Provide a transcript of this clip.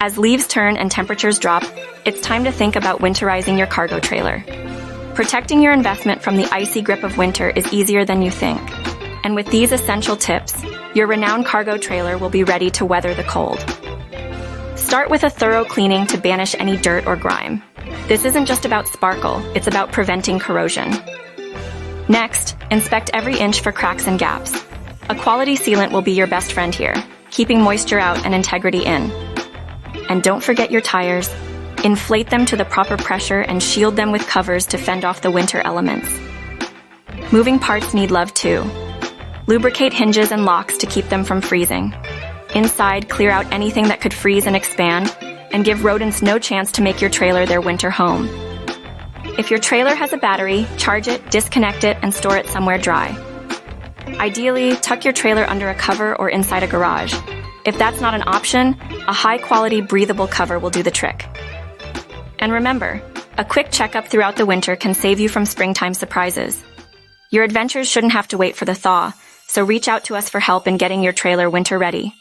As leaves turn and temperatures drop, it's time to think about winterizing your cargo trailer. Protecting your investment from the icy grip of winter is easier than you think. And with these essential tips, your Renown cargo trailer will be ready to weather the cold. Start with a thorough cleaning to banish any dirt or grime. This isn't just about sparkle, it's about preventing corrosion. Next, inspect every inch for cracks and gaps. A quality sealant will be your best friend here, keeping moisture out and integrity in. And don't forget your tires. Inflate them to the proper pressure and shield them with covers to fend off the winter elements. Moving parts need love too. Lubricate hinges and locks to keep them from freezing. Inside, clear out anything that could freeze and expand, and give rodents no chance to make your trailer their winter home. If your trailer has a battery, charge it, disconnect it, and store it somewhere dry. Ideally, tuck your trailer under a cover or inside a garage. If that's not an option, a high-quality, breathable cover will do the trick. And remember, a quick checkup throughout the winter can save you from springtime surprises. Your adventures shouldn't have to wait for the thaw, so reach out to us for help in getting your trailer winter ready.